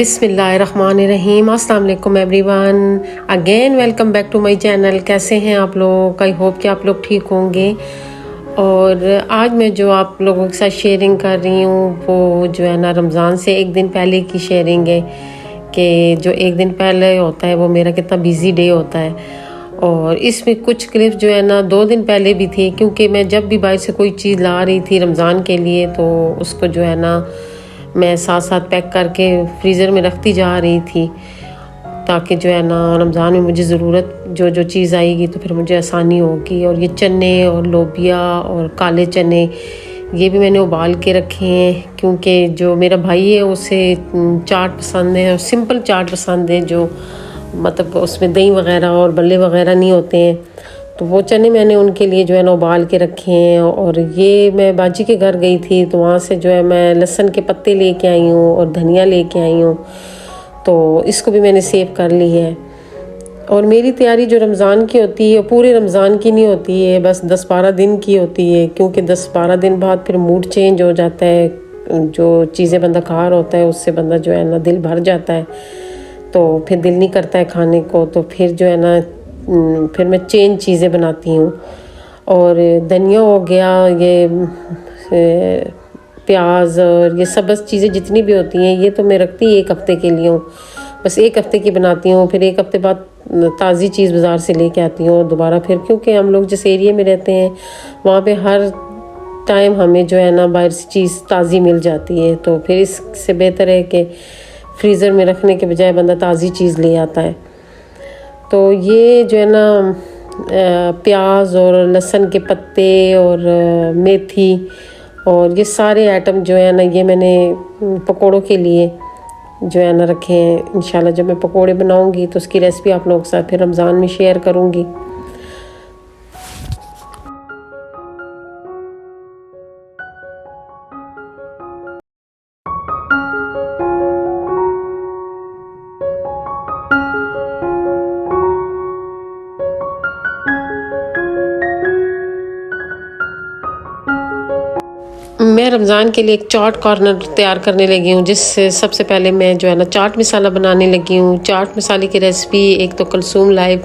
बिस्मिल्लाहिर्रहमानिर्रहीम। अस्सलाम वालेकुम everyone, again welcome back to my channel. कैसे हैं आप लोग? आई होप कि आप लोग ठीक होंगे। और आज मैं जो आप लोगों के साथ शेयरिंग कर रही हूँ वो जो है ना रमज़ान से एक दिन पहले की शेयरिंग है कि जो एक दिन पहले होता है वो मेरा कितना बिज़ी डे होता है। और इसमें कुछ क्लिप्स जो है ना 2 दिन पहले भी थे, क्योंकि मैं जब भी बाहर से कोई चीज़ ला रही थी रमज़ान के लिए तो उसको जो है ना मैं साथ साथ पैक करके फ्रीज़र में रखती जा रही थी, ताकि जो है ना रमज़ान में मुझे ज़रूरत जो चीज़ आएगी तो फिर मुझे आसानी होगी। और ये चने और लोबिया और काले चने ये भी मैंने उबाल के रखे हैं, क्योंकि जो मेरा भाई है उसे चाट पसंद है और सिंपल चाट पसंद है, जो मतलब उसमें दही वगैरह और बल्ले वगैरह नहीं होते हैं। तो वो चने मैंने उनके लिए जो है ना उबाल के रखे हैं। और ये मैं बाजी के घर गई थी तो वहाँ से जो है मैं लहसुन के पत्ते लेके आई हूँ और धनिया लेके आई हूँ, तो इसको भी मैंने सेव कर ली है। और मेरी तैयारी जो रमज़ान की होती है पूरे रमज़ान की नहीं होती है, बस 10-12 दिन की होती है, क्योंकि 10-12 दिन बाद फिर मूड चेंज हो जाता है। जो चीज़ें बंदा खा रहा होता है उससे बंदा जो है ना दिल भर जाता है, तो फिर दिल नहीं करता है खाने को, तो फिर जो है ना फिर मैं चेंज चीज़ें बनाती हूँ। और धनिया हो गया, ये प्याज और ये सब बस चीज़ें जितनी भी होती हैं ये तो मैं रखती ही 1 हफ़्ते के लिए हूँ, बस 1 हफ़्ते की बनाती हूँ। फिर 1 हफ़्ते बाद ताज़ी चीज़ बाज़ार से लेके आती हूँ दोबारा फिर, क्योंकि हम लोग जिस एरिया में रहते हैं वहाँ पे हर टाइम हमें जो है ना बाहर से चीज़ ताज़ी मिल जाती है, तो फिर इससे बेहतर है कि फ्रीज़र में रखने के बजाय बंदा ताज़ी चीज़ ले आता है। तो ये जो है ना प्याज और लहसुन के पत्ते और मेथी और ये सारे आइटम जो है ना ये मैंने पकोड़ों के लिए जो है ना रखे हैं। इंशाल्लाह जब मैं पकोड़े बनाऊंगी तो उसकी रेसिपी आप लोगों के साथ फिर रमज़ान में शेयर करूंगी। मैं रमज़ान के लिए एक चाट कॉर्नर तैयार करने लगी हूँ, जिससे सबसे पहले मैं जो है ना चाट मसाला बनाने लगी हूँ। चाट मसाले की रेसिपी एक तो कुलसूम लाइव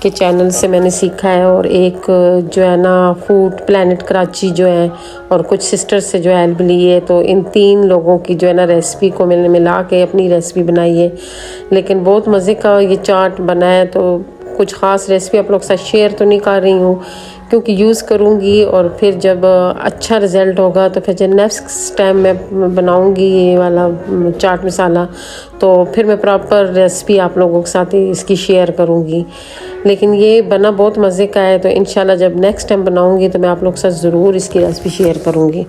के चैनल से मैंने सीखा है, और एक जो है ना फूड प्लानट कराची जो है और कुछ सिस्टर्स से जो हेल्प ली है। तो इन 3 लोगों की जो है ना रेसिपी को मैंने मिला के अपनी रेसिपी बनाई है। लेकिन बहुत मज़े का ये चाट बना है, तो कुछ ख़ास रेसिपी आप लोग के साथ शेयर तो नहीं कर रही हूँ, क्योंकि यूज़ करूँगी और फिर जब अच्छा रिज़ल्ट होगा तो फिर जब नेक्स्ट टाइम मैं बनाऊँगी ये वाला चाट मसाला तो फिर मैं प्रॉपर रेसिपी आप लोगों के साथ इसकी शेयर करूँगी। लेकिन ये बना बहुत मज़े का है, तो इंशाल्लाह जब नेक्स्ट टाइम बनाऊँगी तो मैं आप लोग के साथ ज़रूर इसकी रेसिपी शेयर करूँगी।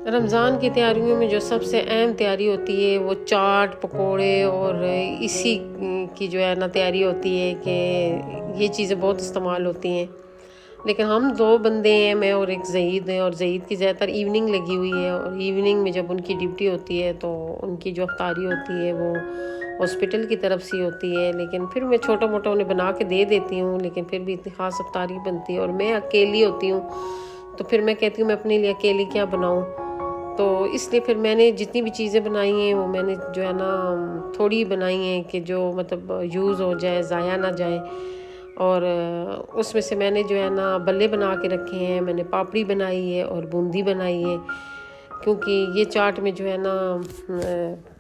रमज़ान की तैयारियों में जो सबसे अहम तैयारी होती है वो चाट पकोड़े और इसी की जो है ना तैयारी होती है कि ये चीज़ें बहुत इस्तेमाल होती हैं। लेकिन हम 2 बंदे हैं, मैं और एक ज़हीद है, और ज़हीद की ज़्यादातर इवनिंग लगी हुई है, और इवनिंग में जब उनकी ड्यूटी होती है तो उनकी जो अफ्तारी होती है वो हॉस्पिटल की तरफ से होती है। लेकिन फिर मैं छोटा मोटा उन्हें बना के दे देती हूँ, लेकिन फिर भी इतनी ख़ास अफ्तारी बनती है। और मैं अकेली होती हूँ तो फिर मैं कहती हूँ मैं अपने लिए अकेली क्या बनाऊँ, तो इसलिए फिर मैंने जितनी भी चीज़ें बनाई हैं वो मैंने जो है ना थोड़ी बनाई हैं कि जो मतलब यूज़ हो जाए, ज़ाया ना जाए। और उसमें से मैंने जो है ना बल्ले बना के रखे हैं, मैंने पापड़ी बनाई है और बूंदी बनाई है, क्योंकि ये चाट में जो है ना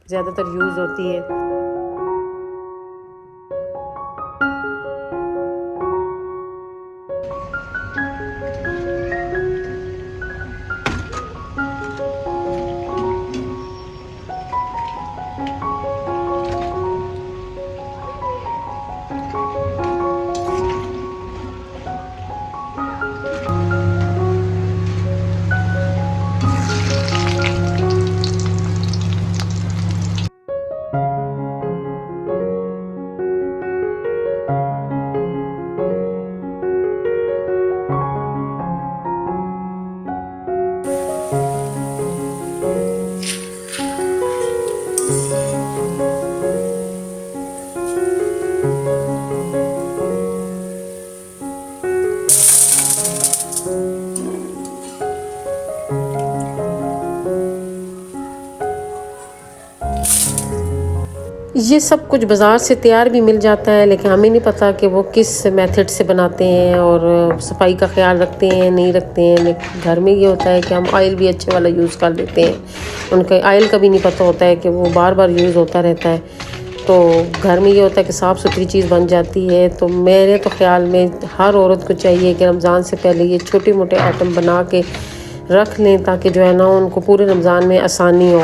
ज़्यादातर यूज़ होती है। ये सब कुछ बाज़ार से तैयार भी मिल जाता है, लेकिन हमें नहीं पता कि वो किस मेथड से बनाते हैं और सफाई का ख्याल रखते हैं नहीं रखते हैं। लेकिन घर में ये होता है कि हम ऑयल भी अच्छे वाला यूज़ कर लेते हैं, उनका ऑयल का भी नहीं पता होता है कि वो बार बार यूज़ होता रहता है। तो घर में ये होता है कि साफ़ सुथरी चीज़ बन जाती है। तो मेरे तो ख़्याल में हर औरत को चाहिए कि रमज़ान से पहले ये छोटे मोटे आइटम बना के रख लें, ताकि जो है ना उनको पूरे रमज़ान में आसानी हो।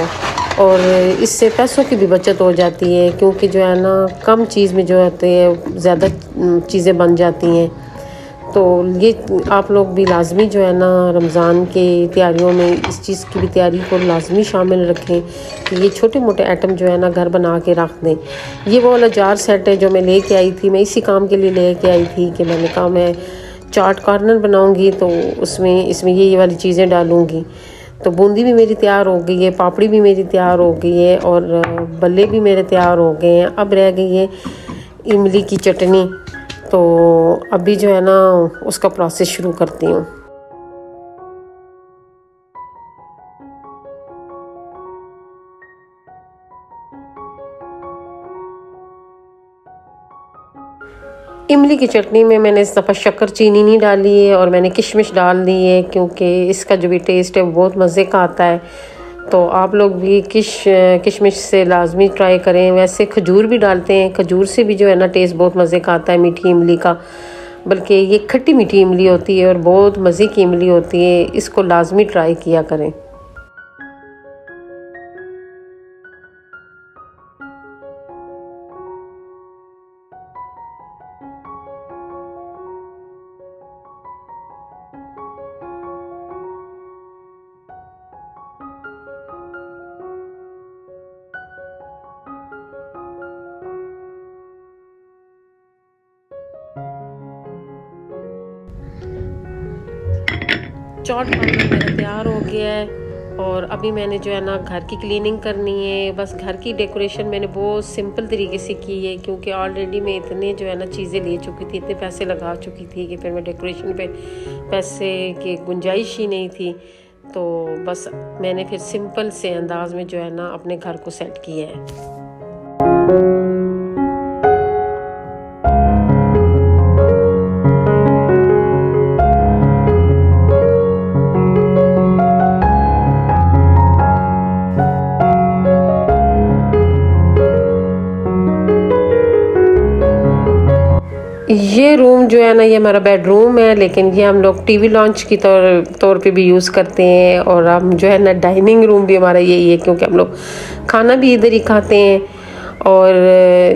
और इससे पैसों की भी बचत हो जाती है, क्योंकि जो है ना कम चीज़ में जो होते हैं ज़्यादा चीज़ें बन जाती हैं। तो ये आप लोग भी लाजमी जो है ना रमज़ान के तैयारियों में इस चीज़ की भी तैयारी को लाजमी शामिल रखें कि ये छोटे मोटे आइटम जो है ना घर बना के रख दें। ये वो वाला जार सेट है जो मैं लेके आई थी, मैं इसी काम के लिए लेके आई थी कि मैंने कहा मैं चाट कॉर्नर बनाऊंगी तो उसमें इसमें ये वाली चीज़ें डालूंगी। तो बूंदी भी मेरी तैयार हो गई है, पापड़ी भी मेरी तैयार हो गई है और बल्ले भी मेरे तैयार हो गए हैं। अब रह गई है इमली की चटनी, तो अभी जो है ना उसका प्रोसेस शुरू करती हूँ। इमली की चटनी में मैंने इस दफ़ा शक्कर चीनी नहीं डाली है और मैंने किशमिश डाल दी है, क्योंकि इसका जो भी टेस्ट है वो बहुत मज़े का आता है। तो आप लोग भी किशमिश से लाजमी ट्राई करें। वैसे खजूर भी डालते हैं, खजूर से भी जो है ना टेस्ट बहुत मज़े का आता है मीठी इमली का, बल्कि ये खट्टी मीठी इमली होती है और बहुत मज़े की इमली होती है। इसको लाजमी ट्राई किया करें। चाट पाउडर मेरा तैयार हो गया है और अभी मैंने जो है ना घर की क्लीनिंग करनी है। बस घर की डेकोरेशन मैंने बहुत सिंपल तरीके से की है, क्योंकि ऑलरेडी मैं इतने जो है ना चीज़ें ले चुकी थी, इतने पैसे लगा चुकी थी कि फिर मैं डेकोरेशन पे पैसे की गुंजाइश ही नहीं थी। तो बस मैंने फिर सिंपल से अंदाज में जो है ना अपने घर को सेट किया है। ये रूम जो है ना ये हमारा बेडरूम है, लेकिन ये हम लोग टीवी लॉन्च की तौर पे भी यूज़ करते हैं। और हम जो है ना डाइनिंग रूम भी हमारा यही है, क्योंकि हम लोग खाना भी इधर ही खाते हैं। और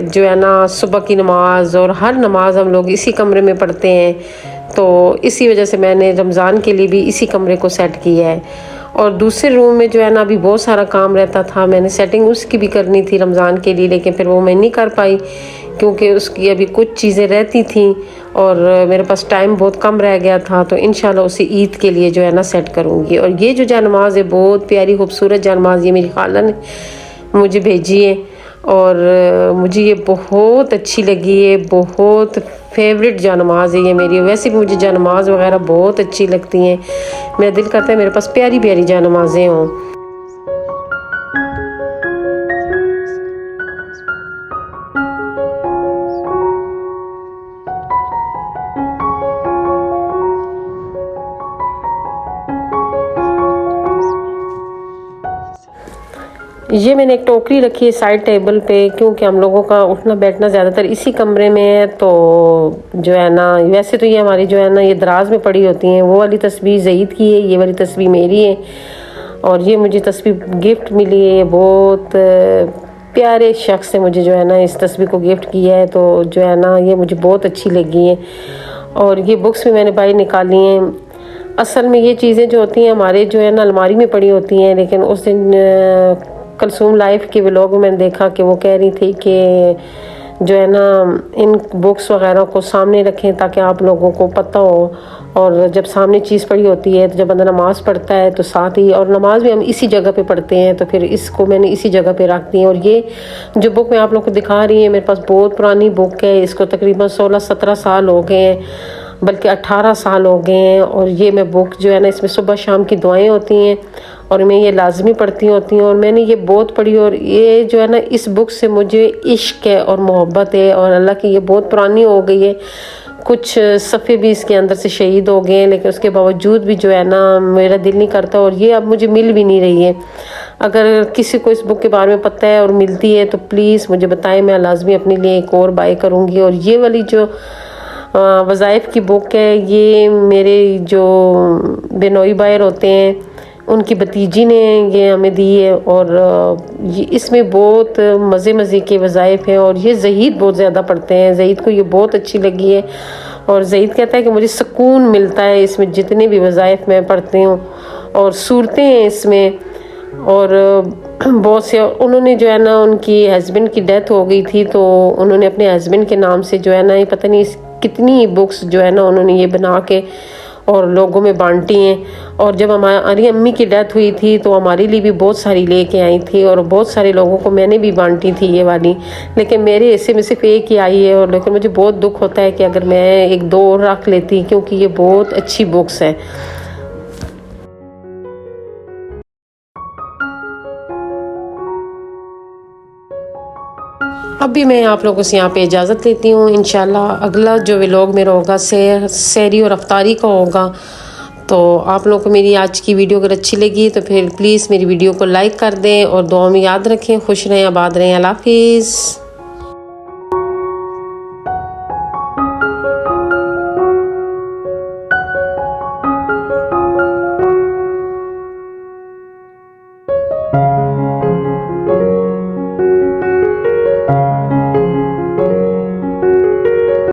जो है ना सुबह की नमाज और हर नमाज हम लोग इसी कमरे में पढ़ते हैं। तो इसी वजह से मैंने रमज़ान के लिए भी इसी कमरे को सेट किया है। और दूसरे रूम में जो है ना अभी बहुत सारा काम रहता था, मैंने सेटिंग उसकी भी करनी थी रमज़ान के लिए, लेकिन फिर वो मैं नहीं कर पाई क्योंकि उसकी अभी कुछ चीज़ें रहती थी और मेरे पास टाइम बहुत कम रह गया था। तो इंशाल्लाह उसे ईद के लिए जो है ना सेट करूँगी। और ये जो जानमाज़ है बहुत प्यारी खूबसूरत जानमाज़, ये मेरी खाला ने मुझे भेजी है और मुझे ये बहुत अच्छी लगी है, बहुत फेवरेट जानमाज़ है ये मेरी। वैसे भी मुझे जानमाज़ वगैरह बहुत अच्छी लगती हैं, मेरा दिल करता है मेरे पास प्यारी प्यारी जानमाज़ें हों। ये मैंने एक टोकरी रखी है साइड टेबल पे, क्योंकि हम लोगों का उठना बैठना ज़्यादातर इसी कमरे में है। तो जो है ना वैसे तो ये हमारी जो है ना ये दराज में पड़ी होती हैं। वो वाली तस्वीर ज़ईद की है, ये वाली तस्वीर मेरी है और ये मुझे तस्वीर गिफ्ट मिली है। बहुत प्यारे शख्स ने मुझे जो है ना इस तस्वीर को गिफ्ट किया है, तो जो है ना ये मुझे बहुत अच्छी लगी है। और ये बुक्स भी मैंने बाहर निकाली हैं। असल में ये चीज़ें जो होती हैं हमारे जो है ना अलमारी में पड़ी होती हैं, लेकिन उस दिन कलसूम लाइफ के व्लॉग में मैंने देखा कि वो कह रही थी कि जो है ना इन बुक्स वगैरह को सामने रखें ताकि आप लोगों को पता हो। और जब सामने चीज़ पड़ी होती है तो जब बंदा नमाज़ पढ़ता है तो साथ ही, और नमाज भी हम इसी जगह पे पढ़ते हैं, तो फिर इसको मैंने इसी जगह पे रख दी है। और ये जो बुक मैं आप लोग को दिखा रही है मेरे पास बहुत पुरानी बुक है, इसको तकरीबन 16-17 साल हो गए हैं, बल्कि 18 साल हो गए हैं। और ये मैं बुक जो है ना इसमें सुबह शाम की दुआएं होती हैं और मैं ये लाजमी पढ़ती होती हूँ और मैंने ये बहुत पढ़ी और ये जो है ना इस बुक से मुझे इश्क है और मोहब्बत है। और अल्लाह की ये बहुत पुरानी हो गई है, कुछ सफ़े भी इसके अंदर से शहीद हो गए हैं, लेकिन उसके बावजूद भी जो है ना मेरा दिल नहीं करता और ये अब मुझे मिल भी नहीं रही है। अगर किसी को इस बुक के बारे में पता है और मिलती है तो प्लीज़ मुझे बताएं, मैं लाजमी अपने लिए एक और बाय करूँगी। और ये वाली जो वज़ाइफ की बुक है ये मेरे जो बेनोई बायर होते हैं उनकी भतीजी ने ये हमें दी है और ये इसमें बहुत मज़े के वज़ाइफ हैं और ये ज़हीद बहुत ज़्यादा पढ़ते हैं। ज़हीद को ये बहुत अच्छी लगी है और ज़हीद कहता है कि मुझे सुकून मिलता है इसमें जितने भी वज़ाइफ मैं पढ़ती हूँ और सूरतें हैं इसमें। और बहुत से उन्होंने जो है ना उनकी हस्बैंड की डेथ हो गई थी तो उन्होंने अपने हस्बैंड के नाम से जो है ना ये पता नहीं कितनी बुक्स जो है ना उन्होंने ये बना के और लोगों में बांटी हैं। और जब हमारी अम्मी की डेथ हुई थी तो हमारे लिए भी बहुत सारी लेके आई थी और बहुत सारे लोगों को मैंने भी बांटी थी ये वाली, लेकिन मेरे हिस्से में सिर्फ एक ही आई है। और लेकिन मुझे बहुत दुख होता है कि अगर मैं एक दो और रख लेती क्योंकि ये बहुत अच्छी बुक्स है। अभी मैं आप लोगों से यहाँ पे इजाज़त लेती हूँ। इंशाल्लाह अगला जो व्लॉग मेरा होगा सहरी और अफ्तारी का होगा। तो आप लोगों को मेरी आज की वीडियो अगर अच्छी लगी तो फिर प्लीज़ मेरी वीडियो को लाइक कर दें और दुआ में याद रखें। खुश रहें, आबाद रहें। अल्लाह हाफिज़।